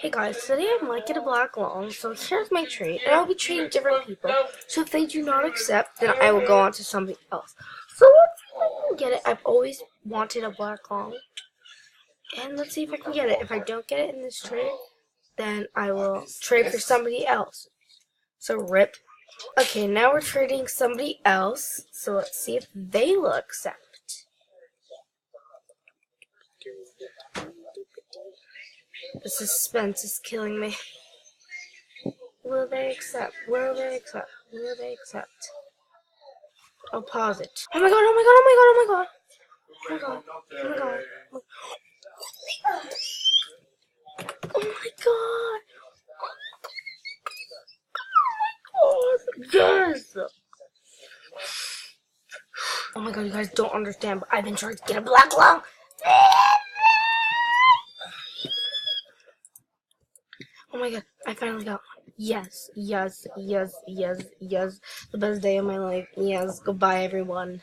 Hey guys, today I might get a black long, so here's my trade, and I'll be trading different people. So if they do not accept, then I will go on to something else. So let's see if I can get it. I've always wanted a black long, and let's see if I can get it. If I don't get it in this trade, then I will trade for somebody else. So rip. Okay, now we're trading somebody else, so let's see if they will accept. The suspense is killing me. Will they accept? Will they accept? Will they accept? I'll pause it. Oh my god, oh my god, oh my god, oh my god. Oh my god, oh my god. Oh my god. Oh my god. Yes. Oh my god, you guys don't understand, but I've been trying to get a black long. Oh my god, I finally got one. Yes, yes. The best day of my life. Yes, goodbye everyone.